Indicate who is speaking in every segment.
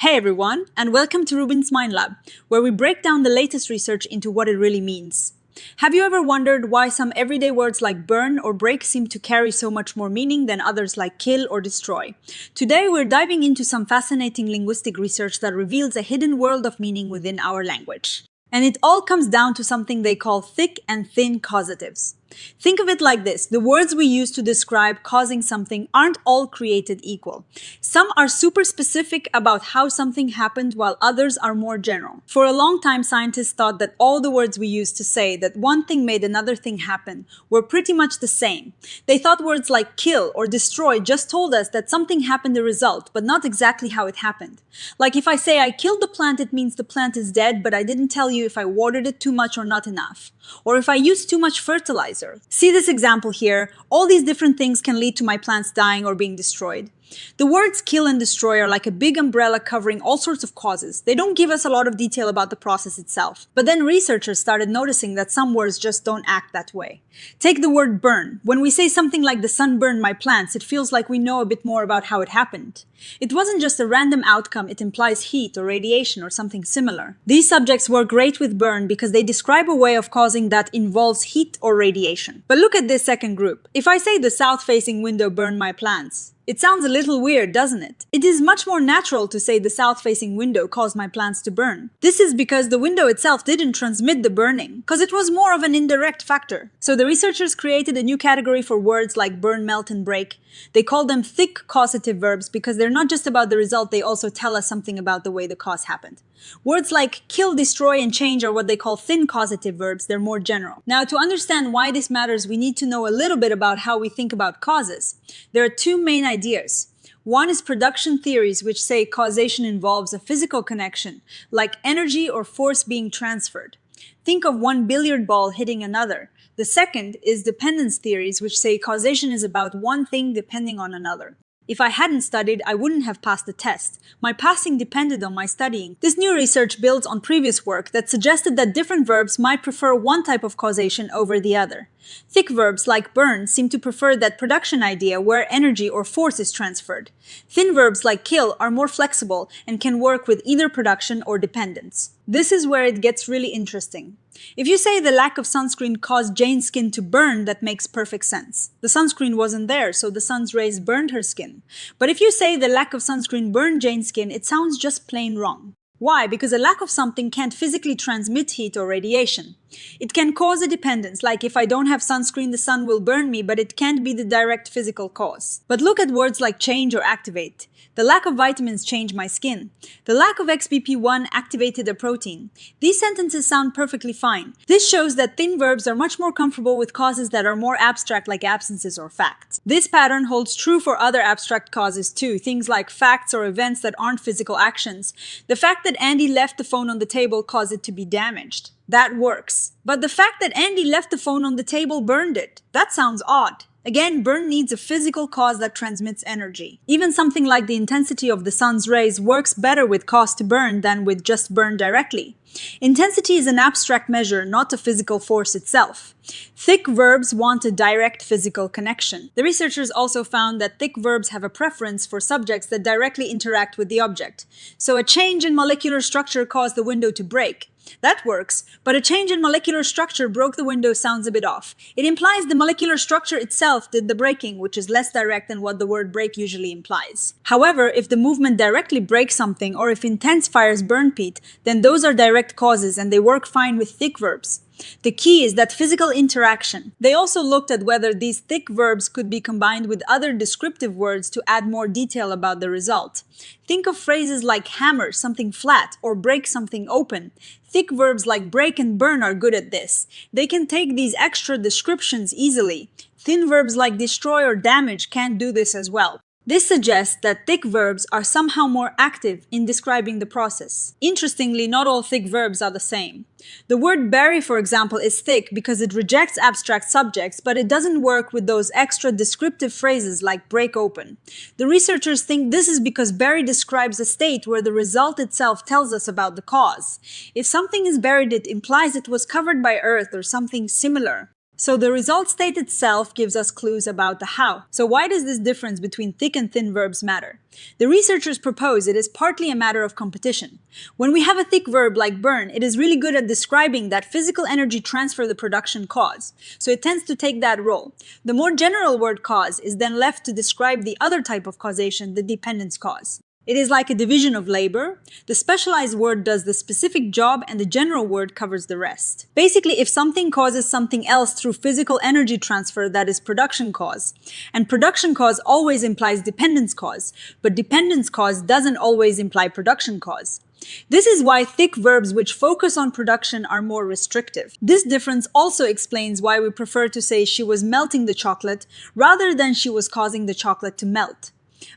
Speaker 1: Hey everyone, and welcome to RUBIN'S Mind Lab, where we break down the latest research into what it really means. Have you ever wondered why some everyday words like burn or break seem to carry so much more meaning than others like kill or destroy? Today we're diving into some fascinating linguistic research that reveals a hidden world of meaning within our language. And it all comes down to something they call thick and thin causatives. Think of it like this: the words we use to describe causing something aren't all created equal. Some are super specific about how something happened, while others are more general. For a long time, scientists thought that all the words we use to say that one thing made another thing happen were pretty much the same. They thought words like kill or destroy just told us that something happened as a result, but not exactly how it happened. Like if I say I killed the plant, it means the plant is dead, but I didn't tell you if I watered it too much or not enough. Or if I used too much fertilizer. See this example here. All these different things can lead to my plants dying or being destroyed. The words kill and destroy are like a big umbrella covering all sorts of causes. They don't give us a lot of detail about the process itself. But then researchers started noticing that some words just don't act that way. Take the word burn. When we say something like the sun burned my plants, it feels like we know a bit more about how it happened. It wasn't just a random outcome, it implies heat or radiation or something similar. These subjects work great with burn because they describe a way of causing that involves heat or radiation. But look at this second group. If I say the south-facing window burned my plants, it sounds a little weird, doesn't it? It is much more natural to say the south-facing window caused my plants to burn. This is because the window itself didn't transmit the burning, because it was more of an indirect factor. So the researchers created a new category for words like burn, melt, and break. They call them thick causative verbs because they're not just about the result, they also tell us something about the way the cause happened. Words like kill, destroy, and change are what they call thin causative verbs. They're more general. Now, to understand why this matters, we need to know a little bit about how we think about causes. There are two main ideas. One is production theories, which say causation involves a physical connection, like energy or force being transferred. Think of one billiard ball hitting another. The second is dependence theories, which say causation is about one thing depending on another. If I hadn't studied, I wouldn't have passed the test. My passing depended on my studying. This new research builds on previous work that suggested that different verbs might prefer one type of causation over the other. Thick verbs like burn seem to prefer that production idea where energy or force is transferred. Thin verbs like kill are more flexible and can work with either production or dependence. This is where it gets really interesting. If you say the lack of sunscreen caused Jane's skin to burn, that makes perfect sense. The sunscreen wasn't there, so the sun's rays burned her skin. But if you say the lack of sunscreen burned Jane's skin, it sounds just plain wrong. Why? Because a lack of something can't physically transmit heat or radiation. It can cause a dependence, like if I don't have sunscreen, the sun will burn me, but it can't be the direct physical cause. But look at words like change or activate. The lack of vitamins changed my skin. The lack of XBP1 activated a protein. These sentences sound perfectly fine. This shows that thin verbs are much more comfortable with causes that are more abstract, like absences or facts. This pattern holds true for other abstract causes too, things like facts or events that aren't physical actions. The fact that Andy left the phone on the table caused it to be damaged. That works. But the fact that Andy left the phone on the table burned it. That sounds odd. Again, burn needs a physical cause that transmits energy. Even something like the intensity of the sun's rays works better with cause to burn than with just burn directly. Intensity is an abstract measure, not a physical force itself. Thick verbs want a direct physical connection. The researchers also found that thick verbs have a preference for subjects that directly interact with the object. So a change in molecular structure caused the window to break. That works, but a change in molecular structure broke the window sounds a bit off. It implies the molecular structure itself did the breaking, which is less direct than what the word break usually implies. However, if the movement directly breaks something, or if intense fires burn peat, then those are direct causes and they work fine with thick verbs. The key is that physical interaction. They also looked at whether these thick verbs could be combined with other descriptive words to add more detail about the result. Think of phrases like hammer something flat or break something open. Thick verbs like break and burn are good at this. They can take these extra descriptions easily. Thin verbs like destroy or damage can't do this as well. This suggests that thick verbs are somehow more active in describing the process. Interestingly, not all thick verbs are the same. The word bury, for example, is thick because it rejects abstract subjects, but it doesn't work with those extra descriptive phrases like break open. The researchers think this is because bury describes a state where the result itself tells us about the cause. If something is buried, it implies it was covered by earth or something similar. So the result state itself gives us clues about the how. So why does this difference between thick and thin verbs matter? The researchers propose it is partly a matter of competition. When we have a thick verb like burn, it is really good at describing that physical energy transfer the production cause. So it tends to take that role. The more general word cause is then left to describe the other type of causation, the dependence cause. It is like a division of labor. The specialized word does the specific job and the general word covers the rest. Basically, if something causes something else through physical energy transfer, that is production cause. And production cause always implies dependence cause, but dependence cause doesn't always imply production cause. This is why thick verbs which focus on production are more restrictive. This difference also explains why we prefer to say she was melting the chocolate rather than she was causing the chocolate to melt.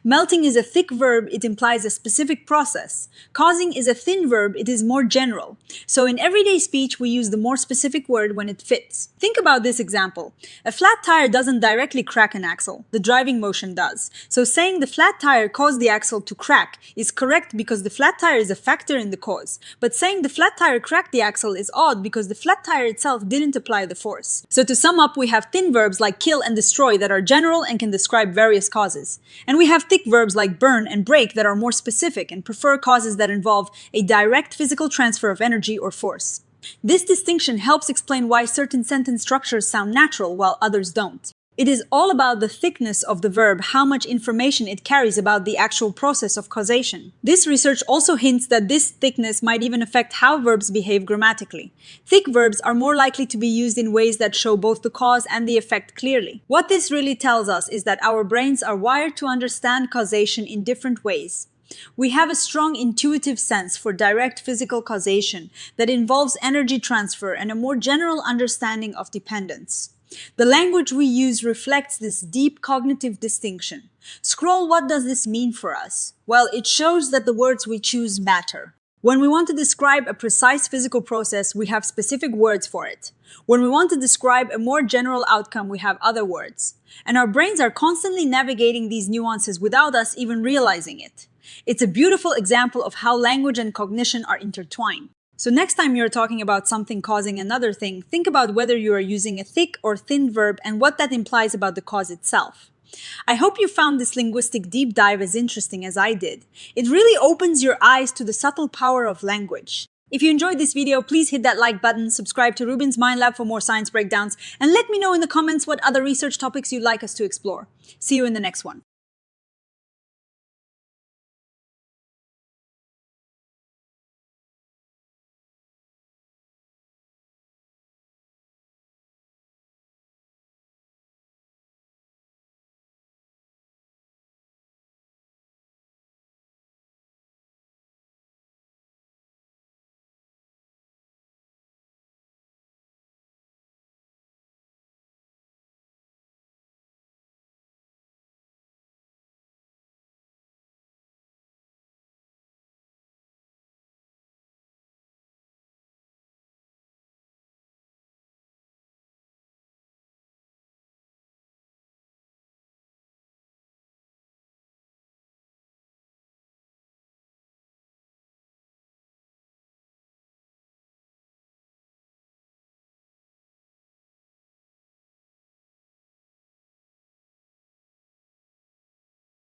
Speaker 1: Melting is a thick verb, it implies a specific process. Causing is a thin verb, it is more general. So in everyday speech, we use the more specific word when it fits. Think about this example. A flat tire doesn't directly crack an axle, the driving motion does. So saying the flat tire caused the axle to crack is correct because the flat tire is a factor in the cause. But saying the flat tire cracked the axle is odd because the flat tire itself didn't apply the force. So to sum up, we have thin verbs like kill and destroy that are general and can describe various causes. And we have thick verbs like burn and break that are more specific and prefer causes that involve a direct physical transfer of energy or force. This distinction helps explain why certain sentence structures sound natural while others don't. It is all about the thickness of the verb, how much information it carries about the actual process of causation. This research also hints that this thickness might even affect how verbs behave grammatically. Thick verbs are more likely to be used in ways that show both the cause and the effect clearly. What this really tells us is that our brains are wired to understand causation in different ways. We have a strong intuitive sense for direct physical causation that involves energy transfer and a more general understanding of dependence. The language we use reflects this deep cognitive distinction. Scroll, what does this mean for us? Well, it shows that the words we choose matter. When we want to describe a precise physical process, we have specific words for it. When we want to describe a more general outcome, we have other words. And our brains are constantly navigating these nuances without us even realizing it. It's a beautiful example of how language and cognition are intertwined. So next time you're talking about something causing another thing, think about whether you are using a thick or thin verb and what that implies about the cause itself. I hope you found this linguistic deep dive as interesting as I did. It really opens your eyes to the subtle power of language. If you enjoyed this video, please hit that like button, subscribe to Rubin's Mind Lab for more science breakdowns, and let me know in the comments what other research topics you'd like us to explore. See you in the next one.